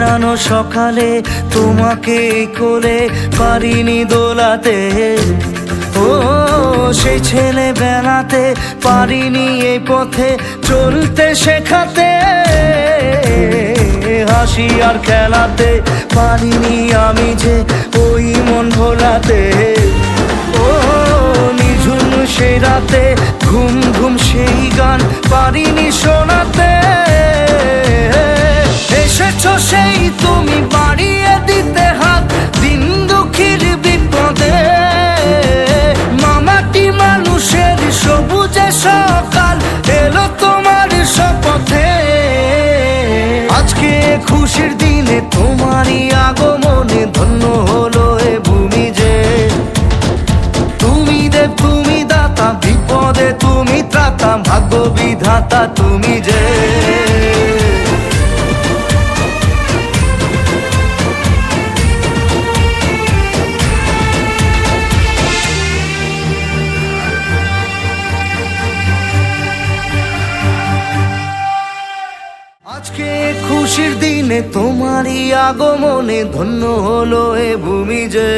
সাজানো সকালে তোমাকে কোলে পারিনি দোলাতে, ও সেই ছেলে বেলাতে পারিনি এই পথে চলতে শেখাতে, হাসি আর খেলাতে পারিনি আমি যে ওই মন ভোলাতে, ও নিঝুম সেই রাতে ঘুম ঘুম সেই গান পারিনি শোনাতে। এসেছো সেই তুমি বাড়িয়ে দিতে হাত দিন দুঃখীর বিপদে, মামাটি মানুষের সবুজে সকাল এলো তোমার শপথে। আজকে খুশির দিনে তোমারই আগমনে ধন্য হলো এ ভূমি যে, তুমি দেব তুমি দাতা বিপদে তুমি ত্রাতা ভাগ্য বিধাতা তুমি যে। আজকে খুশির দিনে তোমারই আগমনে ধন্য হলো এ ভূমি যে।